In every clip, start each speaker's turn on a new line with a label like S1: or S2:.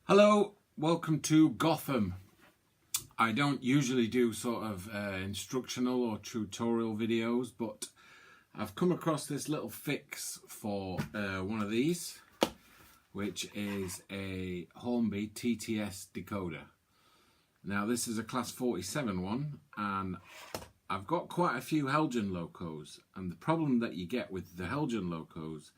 S1: Hello, welcome to Gotham. I don't usually do sort of instructional or tutorial videos, but I've come across this little fix for one of these, which is a Hornby TTS decoder. Now this is a class 47 one, and I've got quite a few Heljan locos, and the problem that you get with the Heljan locos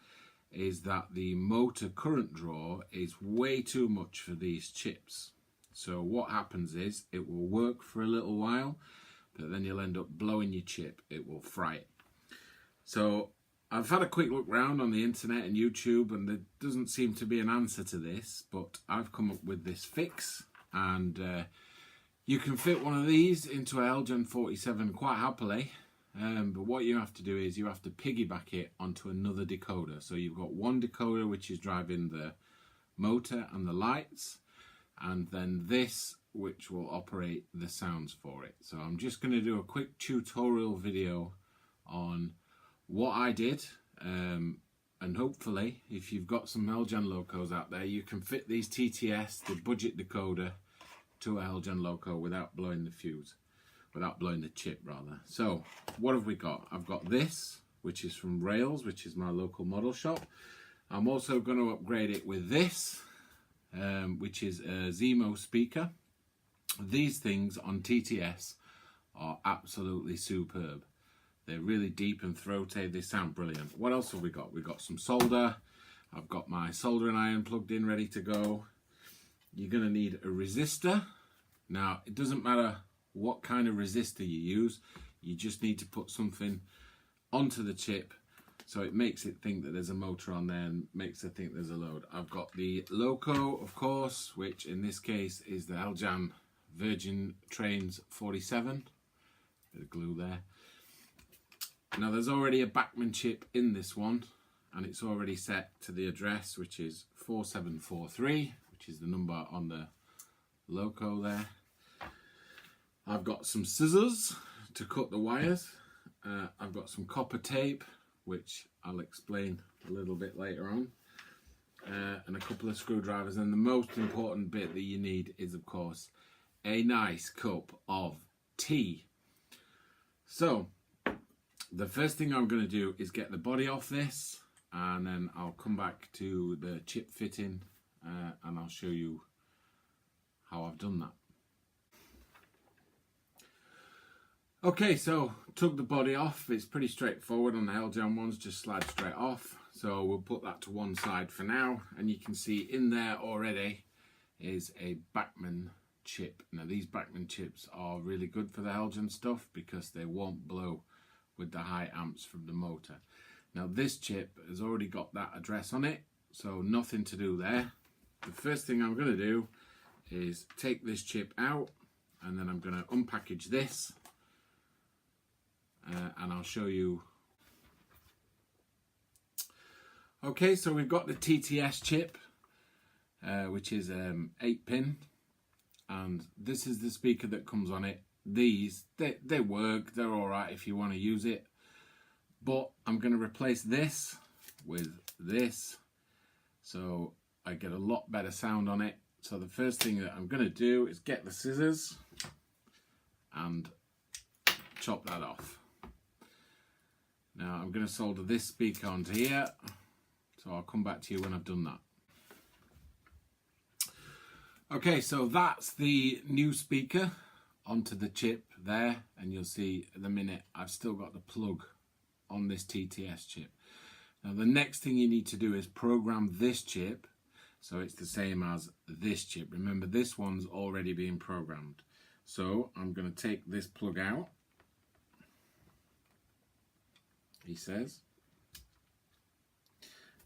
S1: is that the motor current draw is way too much for these chips. So what happens is it will work for a little while, but then you'll end up blowing your chip. It will fry it. So I've had a quick look around on the internet and YouTube, and there doesn't seem to be an answer to this, but I've come up with this fix, and you can fit one of these into a Heljan 47 quite happily. But what you have to do is you have to piggyback it onto another decoder. So you've got one decoder which is driving the motor and the lights, and then this which will operate the sounds for it. So I'm just going to do a quick tutorial video on what I did, and hopefully if you've got some Heljan locos out there, you can fit these TTS, the budget decoder, to a Heljan loco without blowing the fuse. Without blowing the chip rather. So what have we got? I've got this, which is from Rails, which is my local model shop. I'm also going to upgrade it with this, which is a Zemo speaker. These things on TTS are absolutely superb. They're really deep and throaty. They sound brilliant. What else have we got? We've got some solder. I've got my soldering iron plugged in, ready to go. You're going to need a resistor. Now, it doesn't matter what kind of resistor you use, you just need to put something onto the chip so it makes it think that there's a motor on there and makes it think there's a load. I've got the loco, of course, which in this case is the Heljan Virgin Trains 47. Bit of glue there. Now there's already a Bachmann chip in this one, and it's already set to the address, which is 4743, which is the number on the loco there. I've got some scissors to cut the wires. I've got some copper tape, which I'll explain a little bit later on, and a couple of screwdrivers. And the most important bit that you need is, of course, a nice cup of tea. So the first thing I'm going to do is get the body off this, and then I'll come back to the chip fitting, and I'll show you how I've done that. Okay, so took the body off. It's pretty straightforward on the Heljan ones, just slide straight off. So we'll put that to one side for now, and you can see in there already is a Bachmann chip. Now these Bachmann chips are really good for the Heljan stuff because they won't blow with the high amps from the motor. Now this chip has already got that address on it, so nothing to do there. The first thing I'm going to do is take this chip out, and then I'm going to unpackage this. And I'll show you. Okay, so we've got the TTS chip, which is 8-pin, and this is the speaker that comes on it. These, they work, they're alright if you want to use it, but I'm going to replace this with this, so I get a lot better sound on it. So the first thing that I'm going to do is get the scissors and chop that off. Now I'm going to solder this speaker onto here, so I'll come back to you when I've done that. Okay, so that's the new speaker onto the chip there, and you'll see in a minute I've still got the plug on this TTS chip. Now the next thing you need to do is program this chip so it's the same as this chip. Remember, this one's already been programmed. So I'm going to take this plug out, he says,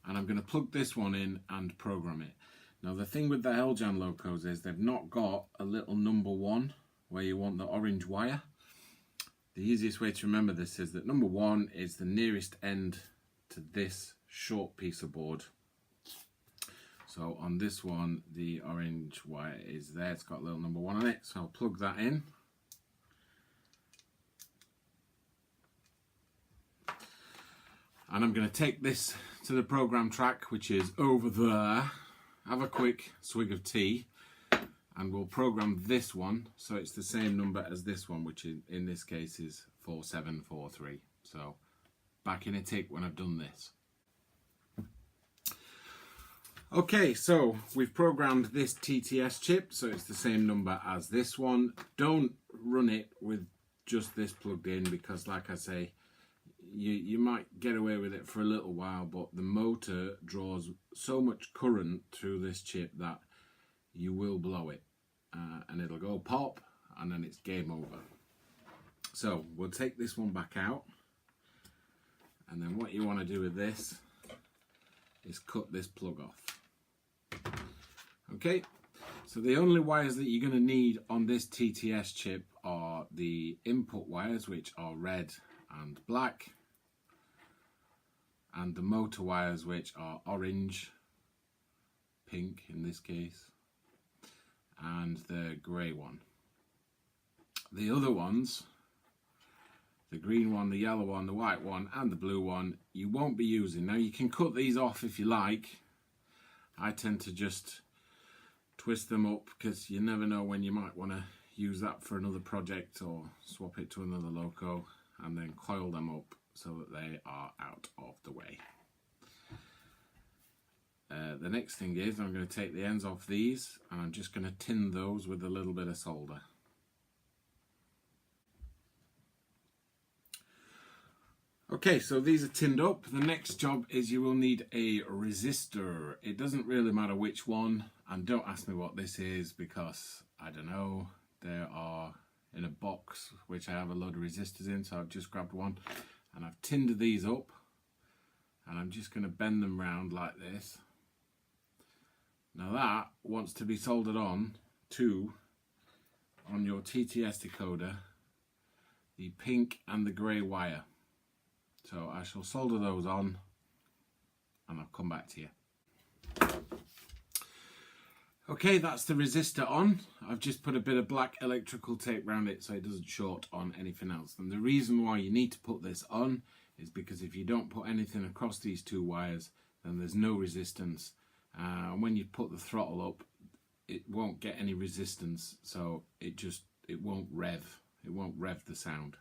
S1: and I'm going to plug this one in and program it. Now the thing with the Heljan locos is they've not got a little number 1 where you want the orange wire. The easiest way to remember this is that number 1 is the nearest end to this short piece of board. So on this one the orange wire is there, it's got a little number 1 on it, so I'll plug that in. And I'm going to take this to the program track, which is over there, have a quick swig of tea, and we'll program this one so it's the same number as this one, which in this case is 4743. So back in a tick when I've done this. Okay, so we've programmed this TTS chip so it's the same number as this one. Don't run it with just this plugged in, because like I say, you might get away with it for a little while, but the motor draws so much current through this chip that you will blow it, and it'll go pop, and then it's game over. So we'll take this one back out, and then what you want to do with this is cut this plug off. Okay, so the only wires that you're going to need on this TTS chip are the input wires, which are red and black, and the motor wires, which are orange, pink in this case, and the grey one. The other ones, the green one, the yellow one, the white one, and the blue one, you won't be using. Now you can cut these off if you like. I tend to just twist them up, because you never know when you might want to use that for another project or swap it to another loco, and then coil them up so that they are out of the way. The next thing is I'm going to take the ends off these, and I'm just going to tin those with a little bit of solder. Okay, so these are tinned up. The next job is you will need a resistor. It doesn't really matter which one, and don't ask me what this is, because I don't know. They are in a box which I have a load of resistors in, so I've just grabbed one and I've tinned these up, and I'm just going to bend them round like this. Now that wants to be soldered on your TTS decoder, the pink and the grey wire. So I shall solder those on, and I'll come back to you. Okay, that's the resistor on. I've just put a bit of black electrical tape around it so it doesn't short on anything else. And the reason why you need to put this on is because if you don't put anything across these two wires, then there's no resistance. And when you put the throttle up, it won't get any resistance, so it won't rev. It won't rev the sound.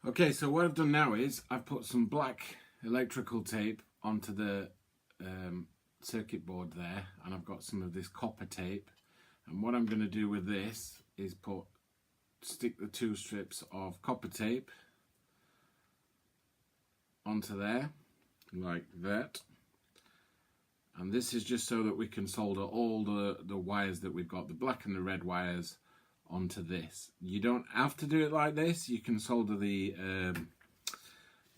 S1: Okay, so what I've done now is I've put some black electrical tape onto the circuit board there, and I've got some of this copper tape, and what I'm going to do with this is stick the two strips of copper tape onto there like that, and this is just so that we can solder all the wires that we've got, the black and the red wires, onto this. You don't have to do it like this. You can solder the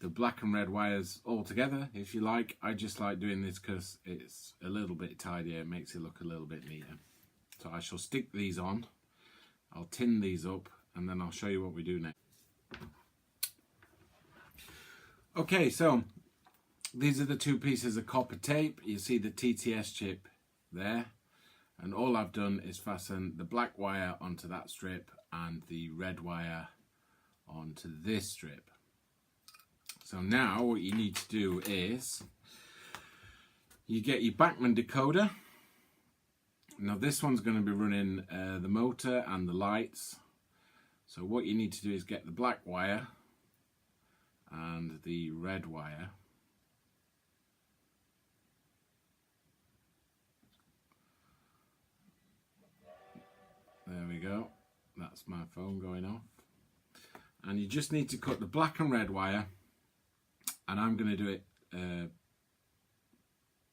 S1: black and red wires all together if you like. I just like doing this because it's a little bit tidier. It makes it look a little bit neater. So I shall stick these on. I'll tin these up, and then I'll show you what we do next. Okay, so these are the two pieces of copper tape. You see the TTS chip there. And all I've done is fasten the black wire onto that strip and the red wire onto this strip. So now what you need to do is you get your Bachmann decoder. Now this one's going to be running the motor and the lights. So what you need to do is get the black wire and the red wire. There we go, that's my phone going off. And you just need to cut the black and red wire, and I'm going to do it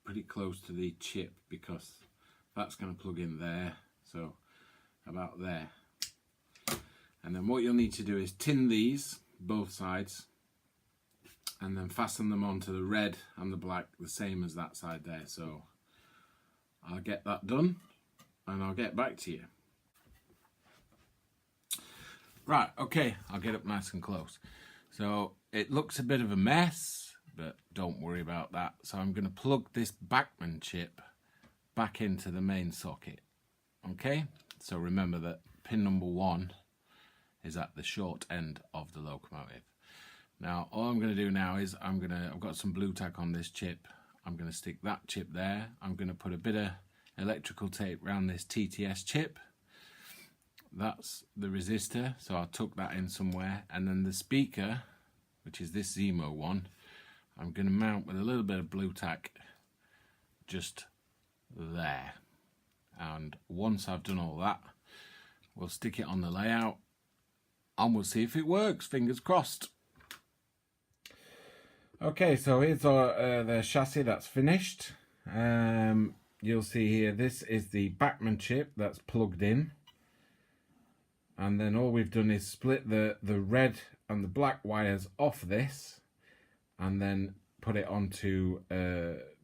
S1: pretty close to the chip because that's going to plug in there, so about there. And then what you'll need to do is tin these, both sides, and then fasten them onto the red and the black the same as that side there. So I'll get that done and I'll get back to you. Right, okay, I'll get up nice and close. So it looks a bit of a mess, but don't worry about that. So I'm going to plug this Bachmann chip back into the main socket. Okay, so remember that pin number 1 is at the short end of the locomotive. Now all I'm going to do now is I've got some blue tack on this chip. I'm going to stick that chip there. I'm going to put a bit of electrical tape around this TTS chip. That's the resistor, so I'll tuck that in somewhere. And then the speaker, which is this Zemo one, I'm going to mount with a little bit of blue tack just there. And once I've done all that, we'll stick it on the layout and we'll see if it works. Fingers crossed. Okay, so here's the chassis that's finished. You'll see here, this is the Bachmann chip that's plugged in. And then all we've done is split the red and the black wires off this and then put it onto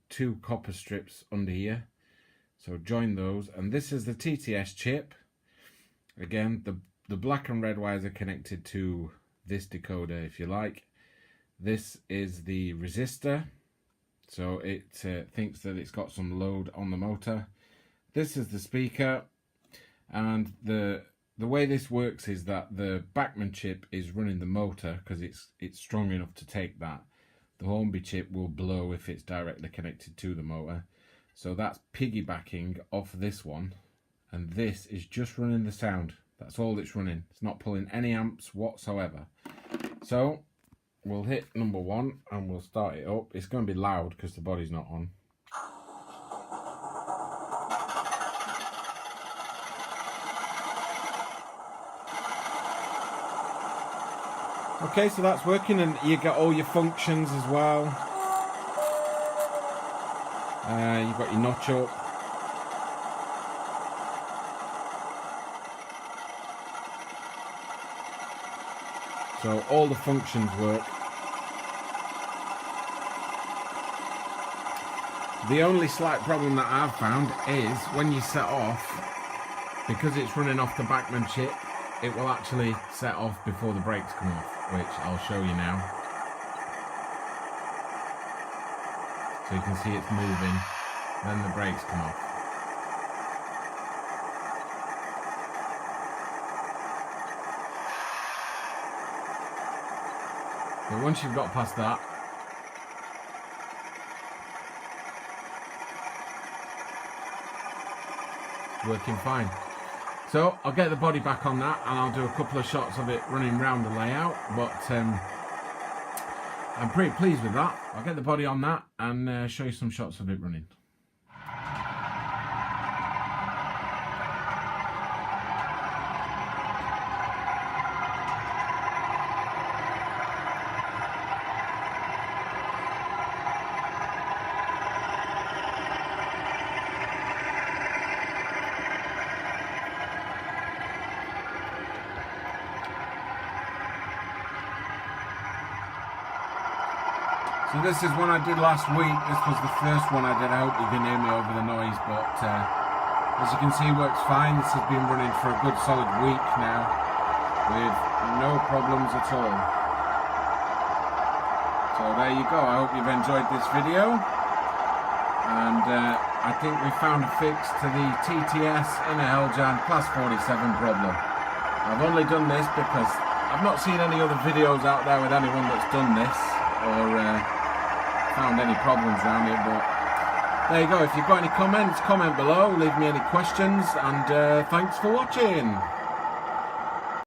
S1: 2 copper strips under here. So join those, and this is the TTS chip. Again, the black and red wires are connected to this decoder, if you like. This is the resistor, so it thinks that it's got some load on the motor. This is the speaker, and the way this works is that the Bachmann chip is running the motor because it's strong enough to take that. The Hornby chip will blow if it's directly connected to the motor. So that's piggybacking off this one, and this is just running the sound. That's all it's running. It's not pulling any amps whatsoever. So we'll hit number 1 and we'll start it up. It's going to be loud because the body's not on. Okay, so that's working, and you get all your functions as well. You've got your notch up. So all the functions work. The only slight problem that I've found is when you set off, because it's running off the Bachmann chip, it will actually set off before the brakes come off, which I'll show you now. So you can see it's moving, then the brakes come off. But once you've got past that, it's working fine. So I'll get the body back on that and I'll do a couple of shots of it running around the layout, but I'm pretty pleased with that. I'll get the body on that and show you some shots of it running. So this is one I did last week. This was the first one I did. I hope you can hear me over the noise, but as you can see, works fine. This has been running for a good solid week now with no problems at all. So there you go. I hope you've enjoyed this video, and I think we found a fix to the TTS in a Heljan Class 47 problem. I've only done this because I've not seen any other videos out there with anyone that's done this or found any problems around it, but there you go. If you've got any comments, comment below, leave me any questions, and thanks for watching.